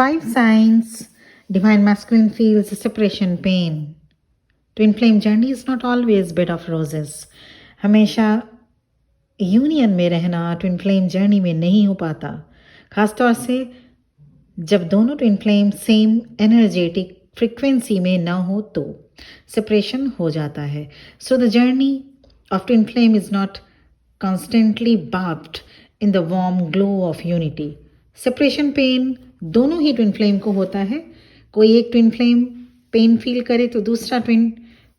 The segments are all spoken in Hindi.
Five signs divine masculine feels separation pain. Twin flame journey is not always bed of roses. हमेशा यूनियन में रहना ट्विन फ्लेम जर्नी में नहीं हो पाता, खासतौर से जब दोनों twin flame same energetic frequency में ना हो तो सेपरेशन हो जाता है. So the journey of twin flame is not constantly bathed in the warm glow of unity. Separation pain दोनों ही ट्विन फ्लेम को होता है. कोई एक ट्विन फ्लेम पेन फील करे तो दूसरा ट्विन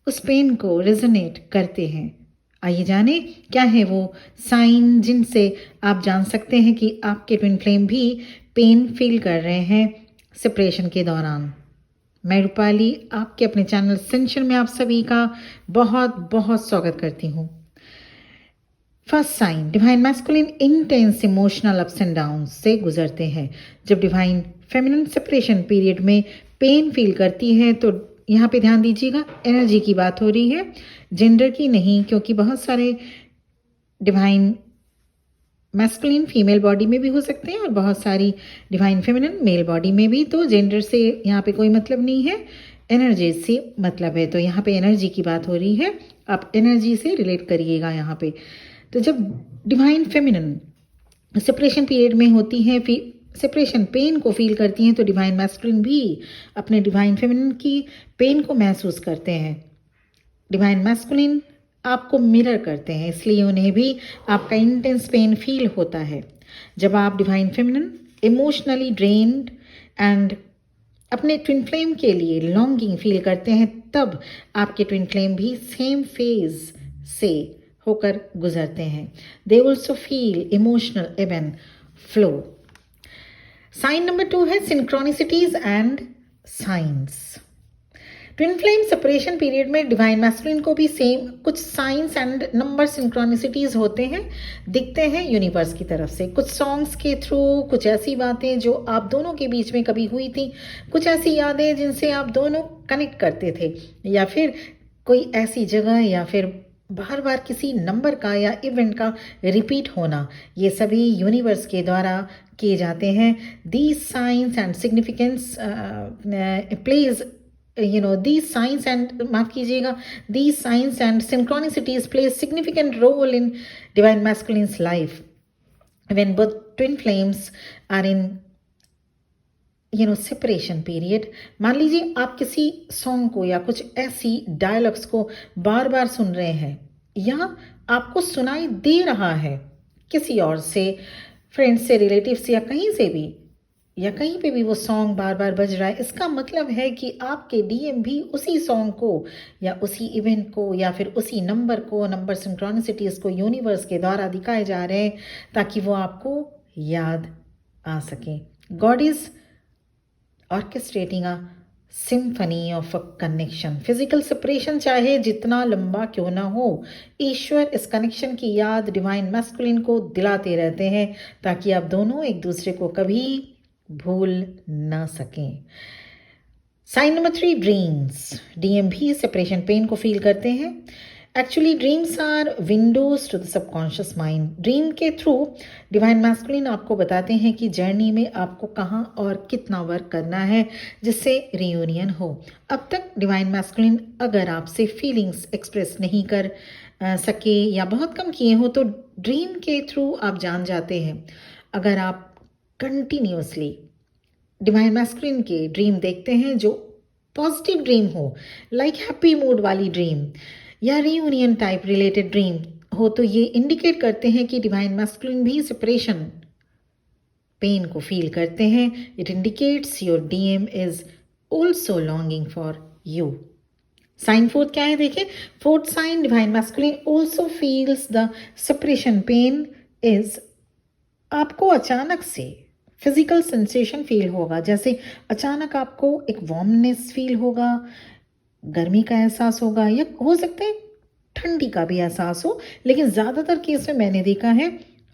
उस पेन को रेजोनेट करते हैं. आइए जाने क्या है वो साइन जिनसे आप जान सकते हैं कि आपके ट्विन फ्लेम भी पेन फील कर रहे हैं सेपरेशन के दौरान. मैं रूपाली आपके अपने चैनल सेंशन में आप सभी का बहुत बहुत स्वागत करती हूँ. First sign, divine masculine intense emotional ups and down से गुजरते हैं. जब डिवाइन फेमिनिन सेपरेशन पीरियड में पेन फील करती है तो यहाँ पे ध्यान दीजिएगा, एनर्जी की बात हो रही है, जेंडर की नहीं, क्योंकि बहुत सारे डिवाइन मैस्कुलिन फीमेल बॉडी में भी हो सकते हैं और बहुत सारी डिवाइन फेमिनिन मेल बॉडी में भी. तो जेंडर से यहाँ पे कोई मतलब नहीं है, एनर्जी से मतलब है. तो यहाँ पे एनर्जी की बात हो रही है, आप एनर्जी से रिलेट करिएगा यहाँ पे. तो जब डिवाइन फेमिनिन सेपरेशन पीरियड में होती है, सेपरेशन पेन को फील करती हैं, तो डिवाइन मैस्कुलिन भी अपने डिवाइन फेमिनिन की पेन को महसूस करते हैं. डिवाइन मैस्कुलिन आपको मिरर करते हैं, इसलिए उन्हें भी आपका इंटेंस पेन फील होता है. जब आप divine feminine emotionally drained and अपने ट्विन फ्लेम के लिए लॉन्गिंग फील करते हैं, तब आपके ट्विन फ्लेम भी सेम फेज से होकर गुजरते हैं. They also feel emotional ebb and flow. Sign number 2 है synchronicities and signs. Twin flame separation period में डिवाइन मैस्कुलिन को भी सेम कुछ साइंस एंड नंबर सिंक्रोनिसिटीज होते हैं, दिखते हैं यूनिवर्स की तरफ से. कुछ सॉन्ग्स के थ्रू, कुछ ऐसी बातें जो आप दोनों के बीच में कभी हुई थी, कुछ ऐसी यादें जिनसे आप दोनों कनेक्ट करते थे, या फिर कोई ऐसी जगह, या फिर बार बार किसी नंबर का या इवेंट का रिपीट होना. ये सभी यूनिवर्स के द्वारा किए जाते हैं. These signs and significance plays these signs and माफ कीजिएगा, these signs and synchronicities play a significant role in divine masculine's life when both twin flames are in separation period. मान लीजिए आप किसी सॉन्ग को या कुछ ऐसी डायलॉग्स को बार बार सुन रहे हैं, या आपको सुनाई दे रहा है किसी और से, फ्रेंड्स से, रिलेटिव से, या कहीं से भी, या कहीं पे भी वो सॉन्ग बार बार बज रहा है. इसका मतलब है कि आपके डीएम भी उसी सॉन्ग को या उसी इवेंट को या फिर उसी नंबर को, नंबर सिंक्रोनिसिटीज को यूनिवर्स के द्वारा दिखाए जा रहे हैं ताकि वो आपको याद आ सके. God is orchestrating a symphony of a connection. Physical separation चाहे जितना लंबा क्यों ना हो, ईश्वर इस कनेक्शन की याद डिवाइन मैस्कुलिन को दिलाते रहते हैं ताकि आप दोनों एक दूसरे को कभी भूल ना सकें. Sign number 3, dreams. डीएम भी सेपरेशन पेन को फील करते हैं. Actually dreams are windows to the subconscious mind. Dream के थ्रू डिवाइन मैस्कुलिन आपको बताते हैं कि जर्नी में आपको कहाँ और कितना वर्क करना है जिससे रियूनियन हो. अब तक डिवाइन मैस्कुलिन अगर आपसे फीलिंग्स एक्सप्रेस नहीं कर सके या बहुत कम किए हो, तो ड्रीम के थ्रू आप जान जाते हैं. अगर आप कंटिन्यूसली डिवाइन मैस्कुलिन के ड्रीम देखते हैं जो पॉजिटिव ड्रीम हो, लाइक हैप्पी मूड वाली ड्रीम या रियूनियन टाइप रिलेटेड ड्रीम हो, तो ये इंडिकेट करते हैं कि डिवाइन मैस्कुलिन भी सेपरेशन पेन को फील करते हैं. It indicates your DM is also longing for you. Sign 4 क्या है देखें. Fourth sign, divine masculine also feels the separation pain is, आपको अचानक से फिजिकल सेंसेशन फील होगा, जैसे अचानक आपको एक वार्मनेस फील होगा, गर्मी का एहसास होगा, या हो सकता है ठंडी का भी एहसास हो, लेकिन ज़्यादातर केस में मैंने देखा है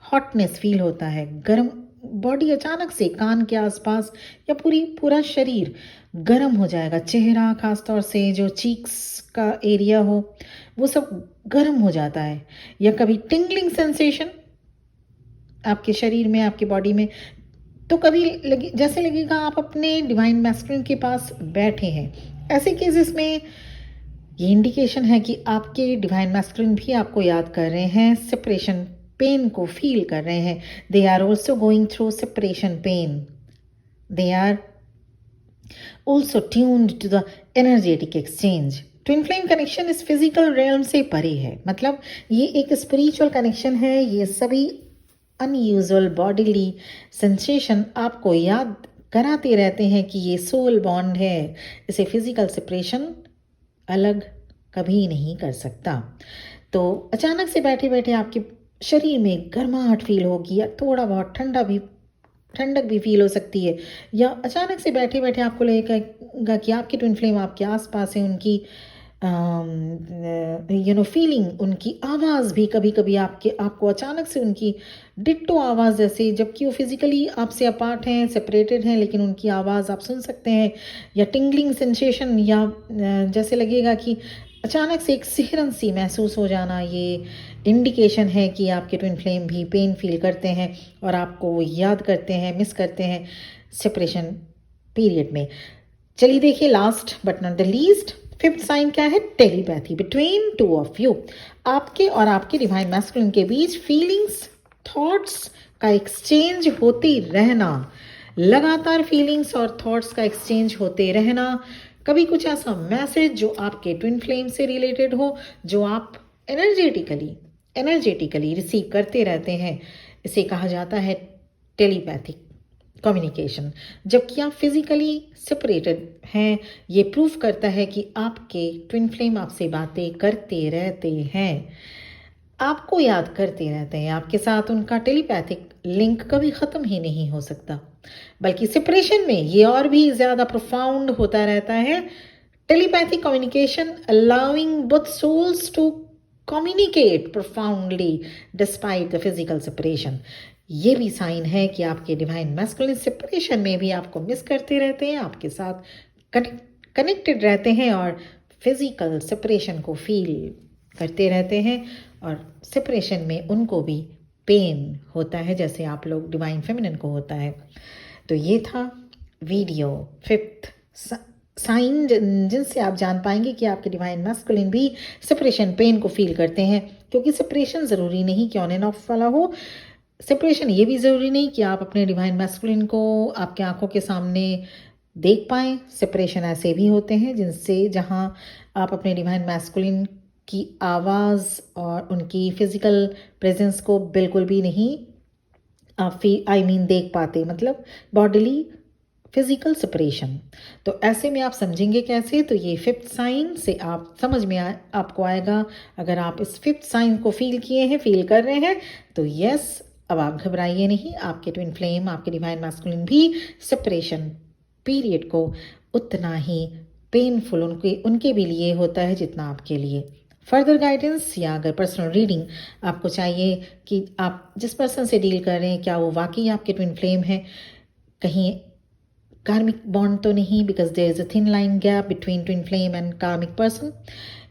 हॉटनेस फील होता है. गर्म बॉडी अचानक से कान के आसपास या पूरा शरीर गर्म हो जाएगा. चेहरा, खासतौर से जो चीक्स का एरिया हो, वो सब गर्म हो जाता है. या कभी टिंगलिंग सेंसेशन आपके शरीर में, आपके बॉडी में तो कभी जैसे लगेगा आप अपने डिवाइन मैस्कुलिन के पास बैठे हैं। ऐसे केसेस में ये इंडिकेशन है कि आपके डिवाइन मैस्कुलिन भी आपको याद कर रहे हैं, सेपरेशन पेन को फील कर रहे हैं। They are also going through separation pain, they are also tuned to the energetic exchange. Twin flame connection इस फिजिकल रेल्म से परे है, मतलब ये एक स्पिरिचुअल कनेक्शन है। ये सभी अनयूजुअल बॉडीली सेंसेशन आपको याद कराते रहते हैं कि ये सोल बॉन्ड है, इसे फिजिकल सेपरेशन अलग कभी नहीं कर सकता। तो अचानक से बैठे बैठे आपके शरीर में गर्माहट फील होगी, या थोड़ा बहुत ठंडक भी फील हो सकती है, या अचानक से बैठे बैठे आपको लगेगा कि आपके ट्विन फ्लेम आपके आसपास है, उनकी फीलिंग, उनकी आवाज़ भी कभी कभी आपको अचानक से उनकी डिट्टो आवाज़ जैसे, जबकि वो फिजिकली आपसे अपार्ट हैं, सेपरेटेड हैं, लेकिन उनकी आवाज़ आप सुन सकते हैं, या टिंगलिंग सेंसेशन, या जैसे लगेगा कि अचानक से एक सिहरन सी महसूस हो जाना। ये इंडिकेशन है कि आपके ट्विन फ्लेम भी पेन फील करते हैं और आपको वो याद करते हैं, मिस करते हैं सेपरेशन पीरियड में। चलिए देखिए, last but not the least, fifth sign क्या है? Telepathy between two of you. आपके और आपके डिवाइन मैस्कुलिन के बीच फीलिंग्स, थॉट्स का एक्सचेंज होते रहना, लगातार फीलिंग्स और थॉट्स का एक्सचेंज होते रहना। कभी कुछ ऐसा मैसेज जो आपके ट्विन फ्लेम से रिलेटेड हो, जो आप एनर्जेटिकली रिसीव करते रहते हैं, इसे कहा जाता है टेलीपैथिक कम्युनिकेशन। जबकि आप फिजिकली सेपरेटेड हैं, ये प्रूफ करता है कि आपके ट्विन फ्लेम आपसे बातें करते रहते हैं, आपको याद करते रहते हैं, आपके साथ उनका टेलीपैथिक लिंक कभी ख़त्म ही नहीं हो सकता, बल्कि सेपरेशन में ये और भी ज़्यादा प्रोफाउंड होता रहता है। Telepathic communication allowing both souls to communicate profoundly despite the physical separation. ये भी साइन है कि आपके डिवाइन मैस्कुलिन सेपरेशन में भी आपको मिस करते रहते हैं, आपके साथ कनेक्टेड रहते हैं और फिजिकल सेपरेशन को फील करते रहते हैं, और सेपरेशन में उनको भी पेन होता है जैसे आप लोग डिवाइन फेमिनिन को होता है। तो ये था वीडियो फिफ्थ साइन, जिनसे आप जान पाएंगे कि आपके डिवाइन मैस्कुलिन भी सेपरेशन पेन को फील करते हैं। क्योंकि सेपरेशन ज़रूरी नहीं कि ऑन एंड ऑफ वाला हो, सेपरेशन ये भी ज़रूरी नहीं कि आप अपने डिवाइन मैस्कुलिन को आपके आंखों के सामने देख पाएँ। सेपरेशन ऐसे भी होते हैं जहाँ आप अपने डिवाइन मैस्कुलिन की आवाज़ और उनकी फिज़िकल प्रेजेंस को बिल्कुल भी नहीं आप देख पाते, मतलब बॉडीली फिजिकल सेपरेशन। तो ऐसे में आप समझेंगे कैसे? तो ये फिफ्थ साइन से आप समझ में आपको आएगा। अगर आप इस फिफ्थ साइन को फील किए हैं, फील कर रहे हैं, तो यस, अब आप घबराइए नहीं। आपके ट्विन फ्लेम, आपके डिवाइन मैस्कुलिन भी सेपरेशन पीरियड को उतना ही पेनफुल उनके भी लिए होता है जितना आपके लिए। फर्दर गाइडेंस या अगर पर्सनल रीडिंग आपको चाहिए कि आप जिस पर्सन से डील कर रहे हैं, क्या वो वाकई आपके ट्विन फ्लेम है, कहीं कार्मिक बॉन्ड तो नहीं, because there is a thin line gap between twin flame and karmic person,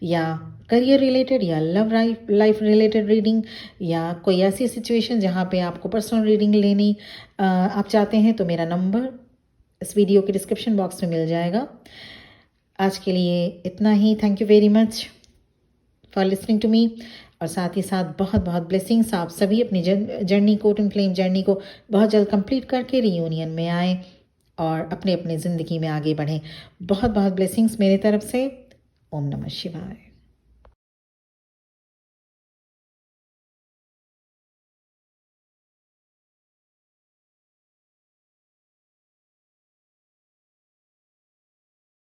या करियर रिलेटेड या लव लाइफ रिलेटेड रीडिंग, या कोई ऐसी सिचुएशन जहाँ पे आपको पर्सनल रीडिंग लेनी आप चाहते हैं, तो मेरा नंबर इस वीडियो के डिस्क्रिप्शन बॉक्स में मिल जाएगा। आज के लिए इतना ही। Thank you very much for listening to me, और साथ ही साथ बहुत बहुत ब्लेसिंग्स। आप सभी अपनी जर्नी को, ट्विन फ्लेम जर्नी को बहुत जल्द कंप्लीट करके रीयूनियन में आए और अपने अपने ज़िंदगी में आगे बढ़ें। बहुत बहुत ब्लेसिंग्स मेरी तरफ से। ओम नमः शिवाय।